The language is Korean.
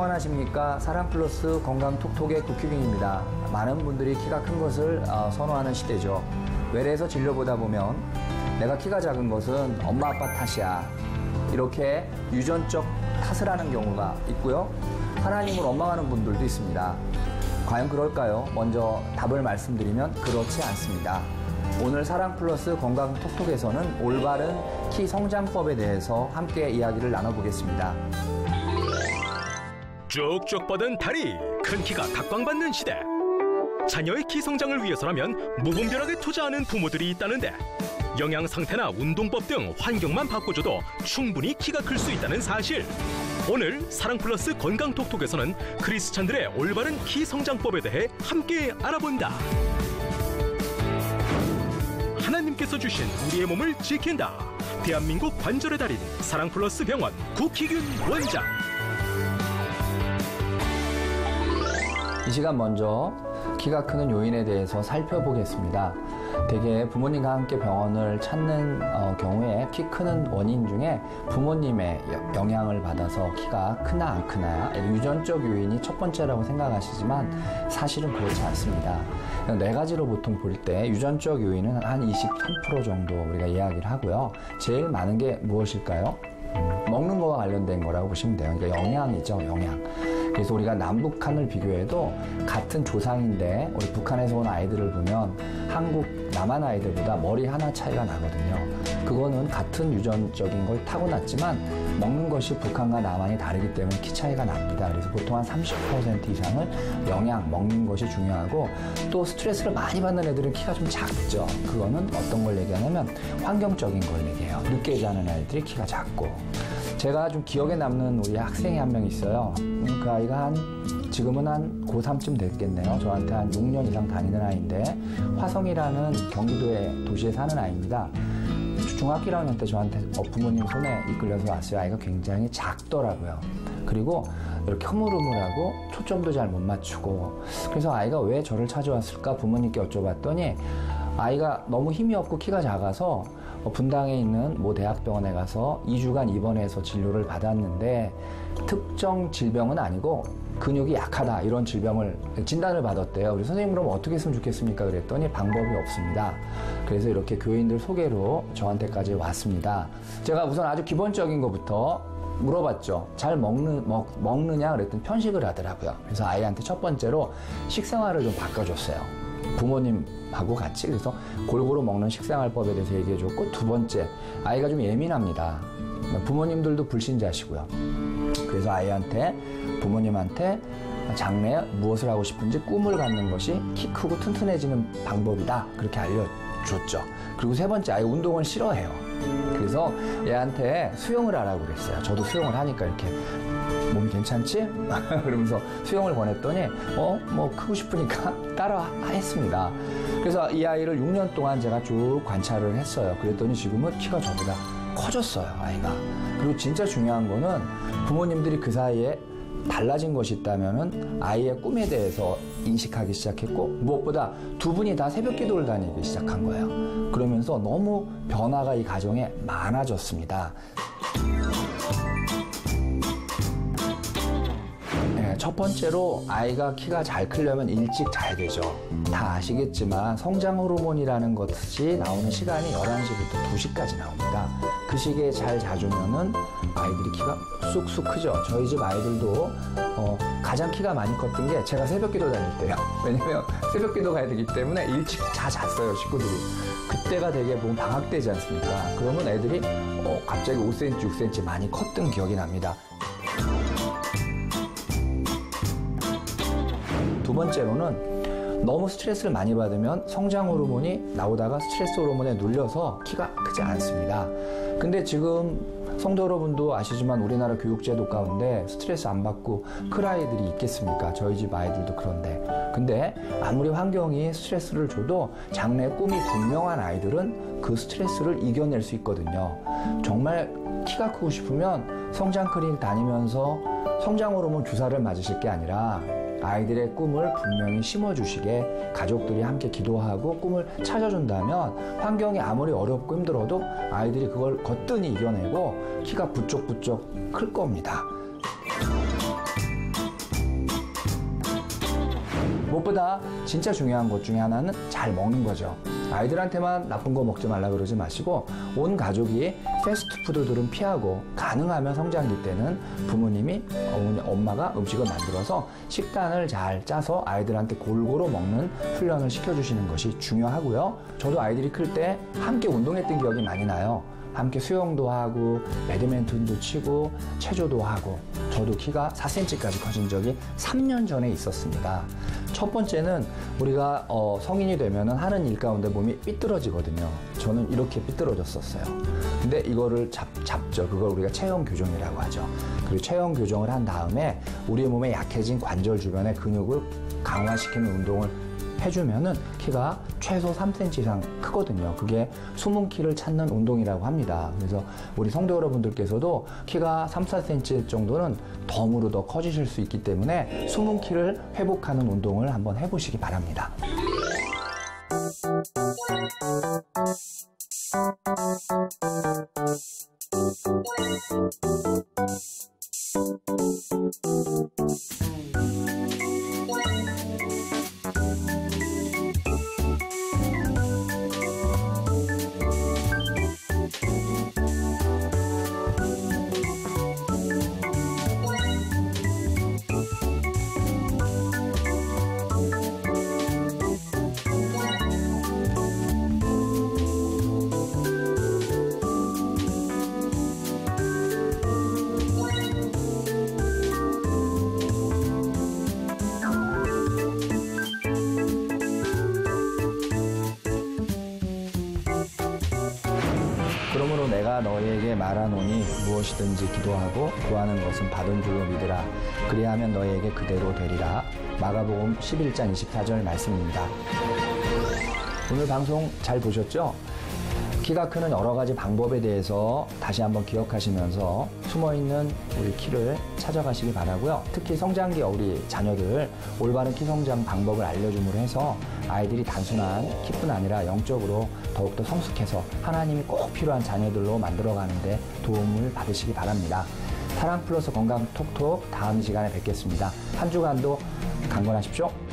평안하십니까? 사랑플러스 건강톡톡의 국희균입니다. 많은 분들이 키가 큰 것을 선호하는 시대죠. 외래에서 진료보다 보면 내가 키가 작은 것은 엄마 아빠 탓이야, 이렇게 유전적 탓을 하는 경우가 있고요. 하나님을 원망하는 분들도 있습니다. 과연 그럴까요? 먼저 답을 말씀드리면 그렇지 않습니다. 오늘 사랑플러스 건강톡톡에서는 올바른 키 성장법에 대해서 함께 이야기를 나눠보겠습니다. 쭉쭉 뻗은 다리, 큰 키가 각광받는 시대. 자녀의 키 성장을 위해서라면 무분별하게 투자하는 부모들이 있다는데, 영양 상태나 운동법 등 환경만 바꿔줘도 충분히 키가 클 수 있다는 사실. 오늘 사랑플러스 건강톡톡에서는 크리스찬들의 올바른 키 성장법에 대해 함께 알아본다. 하나님께서 주신 우리의 몸을 지킨다. 대한민국 관절의 달인 사랑플러스 병원 국희균 원장. 이 시간 먼저 키가 크는 요인에 대해서 살펴보겠습니다. 대개 부모님과 함께 병원을 찾는 경우에 키 크는 원인 중에 부모님의 영향을 받아서 키가 크나 안 크나, 유전적 요인이 첫 번째라고 생각하시지만 사실은 그렇지 않습니다. 네 가지로 보통 볼 때 유전적 요인은 한 23% 정도 우리가 이야기를 하고요. 제일 많은 게 무엇일까요? 먹는 거와 관련된 거라고 보시면 돼요. 그러니까 영양이죠, 영양. 그래서 우리가 남북한을 비교해도 같은 조상인데 우리 북한에서 온 아이들을 보면 한국 남한 아이들보다 머리 하나 차이가 나거든요. 그거는 같은 유전적인 걸 타고났지만 먹는 것이 북한과 남한이 다르기 때문에 키 차이가 납니다. 그래서 보통 한 30% 이상을 영양, 먹는 것이 중요하고, 또 스트레스를 많이 받는 애들은 키가 좀 작죠. 그거는 어떤 걸 얘기하냐면 환경적인 걸 얘기해요. 늦게 자는 아이들이 키가 작고. 제가 좀 기억에 남는 우리 학생이 한 명 있어요. 그 아이가 지금은 한 고3쯤 됐겠네요. 저한테 한 6년 이상 다니는 아이인데, 화성이라는 경기도의 도시에 사는 아이입니다. 중학교 1학년 때 저한테 부모님 손에 이끌려서 왔어요. 아이가 굉장히 작더라고요. 그리고 이렇게 흐물흐물하고 초점도 잘 못 맞추고. 그래서 아이가 왜 저를 찾아왔을까 부모님께 여쭤봤더니, 아이가 너무 힘이 없고 키가 작아서 분당에 있는 모 대학병원에 가서 2주간 입원해서 진료를 받았는데, 특정 질병은 아니고 근육이 약하다, 이런 질병을 진단을 받았대요. 우리 선생님, 그럼 어떻게 했으면 좋겠습니까? 그랬더니 방법이 없습니다. 그래서 이렇게 교인들 소개로 저한테까지 왔습니다. 제가 우선 아주 기본적인 것부터 물어봤죠. 잘 먹느냐 그랬더니 편식을 하더라고요. 그래서 아이한테 첫 번째로 식생활을 좀 바꿔줬어요. 부모님하고 같이. 그래서 골고루 먹는 식생활법에 대해서 얘기해줬고, 두 번째, 아이가 좀 예민합니다. 부모님들도 불신자시고요. 그래서 아이한테, 부모님한테 장래에 무엇을 하고 싶은지 꿈을 갖는 것이 키 크고 튼튼해지는 방법이다, 그렇게 알려줬죠. 그리고 세 번째, 아이 운동을 싫어해요. 그래서 얘한테 수영을 하라고 그랬어요. 저도 수영을 하니까 이렇게 몸 괜찮지? 그러면서 수영을 보냈더니 뭐 크고 싶으니까 따라 했습니다. 그래서 이 아이를 6년 동안 제가 쭉 관찰을 했어요. 그랬더니 지금은 키가 저보다 커졌어요, 아이가. 그리고 진짜 중요한 거는 부모님들이 그 사이에 달라진 것이 있다면은 아이의 꿈에 대해서 인식하기 시작했고, 무엇보다 두 분이 다 새벽 기도를 다니기 시작한 거예요. 그러면서 너무 변화가 이 가정에 많아졌습니다. 첫 번째로, 아이가 키가 잘 크려면 일찍 자야 되죠. 다 아시겠지만 성장 호르몬이라는 것이 나오는 시간이 11시부터 2시까지 나옵니다. 그 시기에 잘 자주면은 아이들이 키가 쑥쑥 크죠. 저희 집 아이들도 가장 키가 많이 컸던 게 제가 새벽기도 다닐 때요. 왜냐면 새벽기도 가야 되기 때문에 일찍 잤어요, 식구들이. 그때가 되게 보면 방학 때지 않습니까? 그러면 애들이 갑자기 5cm, 6cm 많이 컸던 기억이 납니다. 두 번째로는, 너무 스트레스를 많이 받으면 성장 호르몬이 나오다가 스트레스 호르몬에 눌려서 키가 크지 않습니다. 근데 지금 성도 여러분도 아시지만 우리나라 교육제도 가운데 스트레스 안 받고 클 아이들이 있겠습니까? 저희 집 아이들도 그런데. 근데 아무리 환경이 스트레스를 줘도 장래 꿈이 분명한 아이들은 그 스트레스를 이겨낼 수 있거든요. 정말 키가 크고 싶으면 성장 클리닉 다니면서 성장 호르몬 주사를 맞으실 게 아니라 아이들의 꿈을 분명히 심어주시게 가족들이 함께 기도하고 꿈을 찾아준다면 환경이 아무리 어렵고 힘들어도 아이들이 그걸 거뜬히 이겨내고 키가 부쩍부쩍 클 겁니다. 무엇보다 진짜 중요한 것 중에 하나는 잘 먹는 거죠. 아이들한테만 나쁜 거 먹지 말라 그러지 마시고 온 가족이 패스트푸드들은 피하고 가능하면 성장기 때는 부모님이 엄마가 음식을 만들어서 식단을 잘 짜서 아이들한테 골고루 먹는 훈련을 시켜주시는 것이 중요하고요. 저도 아이들이 클 때 함께 운동했던 기억이 많이 나요. 함께 수영도 하고 배드민턴도 치고 체조도 하고 저도 키가 4cm까지 커진 적이 3년 전에 있었습니다. 첫 번째는 우리가 성인이 되면은 하는 일 가운데 몸이 삐뚤어지거든요. 저는 이렇게 삐뚤어졌었어요. 근데 이거를 잡죠. 그걸 우리가 체형 교정이라고 하죠. 그리고 체형 교정을 한 다음에 우리 몸에 약해진 관절 주변의 근육을 강화시키는 운동을 해주면은 키가 최소 3cm 이상 크거든요. 그게 숨은 키를 찾는 운동이라고 합니다. 그래서 우리 성도 여러분들께서도 키가 3, 4cm 정도는 덤으로 더 커지실 수 있기 때문에 숨은 키를 회복하는 운동을 한번 해보시기 바랍니다. 그러므로 내가 너희에게 말하노니 무엇이든지 기도하고 구하는 것은 받은 줄로 믿으라. 그리하면 너희에게 그대로 되리라. 마가복음 11장 24절 말씀입니다. 오늘 방송 잘 보셨죠? 키가 크는 여러 가지 방법에 대해서 다시 한번 기억하시면서 숨어있는 우리 키를 찾아가시기 바라고요. 특히 성장기 우리 자녀들 올바른 키 성장 방법을 알려줌으로 해서 아이들이 단순한 키뿐 아니라 영적으로 더욱더 성숙해서 하나님이 꼭 필요한 자녀들로 만들어가는 데 도움을 받으시기 바랍니다. 사랑 플러스 건강 톡톡 다음 시간에 뵙겠습니다. 한 주간도 강건하십시오.